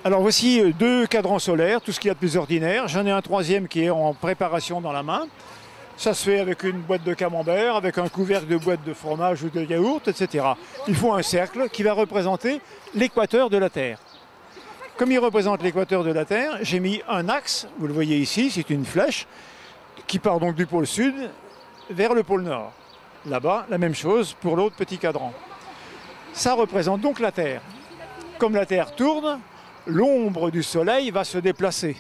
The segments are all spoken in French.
Alors voici deux cadrans solaires, tout ce qu'il y a de plus ordinaire. J'en ai un troisième qui est en préparation dans la main. Ça se fait avec une boîte de camembert, avec un couvercle de boîte de fromage ou de yaourt, etc. Il faut un cercle qui va représenter l'équateur de la Terre. Comme il représente l'équateur de la Terre, j'ai mis un axe, vous le voyez ici, c'est une flèche, qui part donc du pôle sud vers le pôle nord. Là-bas, la même chose pour l'autre petit cadran. Ça représente donc la Terre. Comme la Terre tourne, l'ombre du soleil va se déplacer.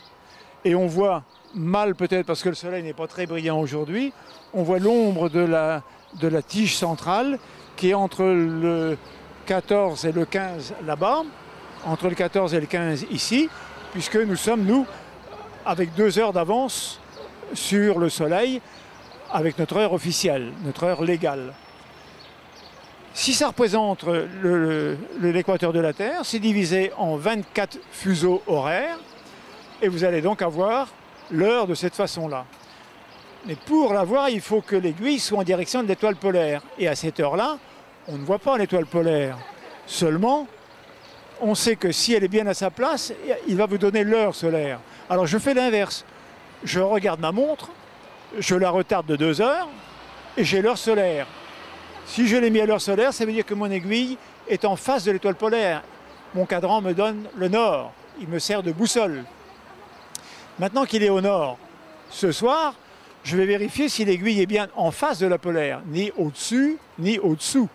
Et on voit mal peut-être parce que le soleil n'est pas très brillant aujourd'hui, on voit l'ombre de la tige centrale qui est entre le 14 et le 15 là-bas, entre le 14 et le 15 ici, puisque nous sommes, nous, avec 2 heures d'avance sur le soleil, avec notre heure officielle, notre heure légale. Si ça représente l'équateur de la Terre, c'est divisé en 24 fuseaux horaires, et vous allez donc avoir l'heure de cette façon-là. Mais pour l'avoir, il faut que l'aiguille soit en direction de l'étoile polaire. Et à cette heure-là, on ne voit pas l'étoile polaire. Seulement, on sait que si elle est bien à sa place, il va vous donner l'heure solaire. Alors je fais l'inverse. Je regarde ma montre, je la retarde de 2 heures, et j'ai l'heure solaire. Si je l'ai mis à l'heure solaire, ça veut dire que mon aiguille est en face de l'étoile polaire. Mon cadran me donne le nord. Il me sert de boussole. Maintenant qu'il est au nord, ce soir, je vais vérifier si l'aiguille est bien en face de la polaire, ni au-dessus, ni au-dessous.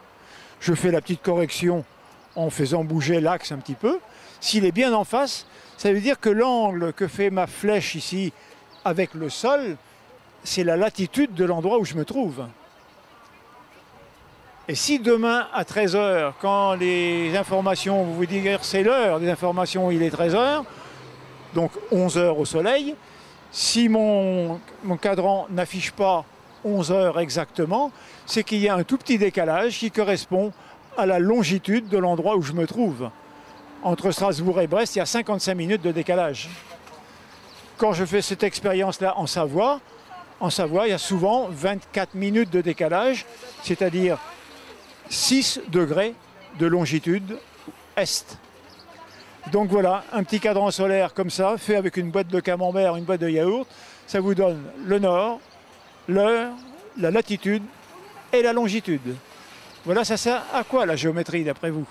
Je fais la petite correction en faisant bouger l'axe un petit peu. S'il est bien en face, ça veut dire que l'angle que fait ma flèche ici avec le sol, c'est la latitude de l'endroit où je me trouve. Et si demain à 13 h, quand les informations, vous vous dites c'est l'heure des informations, il est 13 h, donc 11 h au soleil, si mon cadran n'affiche pas 11 h exactement, c'est qu'il y a un tout petit décalage qui correspond à la longitude de l'endroit où je me trouve. Entre Strasbourg et Brest, il y a 55 minutes de décalage. Quand je fais cette expérience-là en Savoie, il y a souvent 24 minutes de décalage, c'est-à-dire 6 degrés de longitude est. Donc voilà, un petit cadran solaire comme ça, fait avec une boîte de camembert, une boîte de yaourt, ça vous donne le nord, l'heure, la latitude et la longitude. Voilà, ça sert à quoi la géométrie d'après vous ?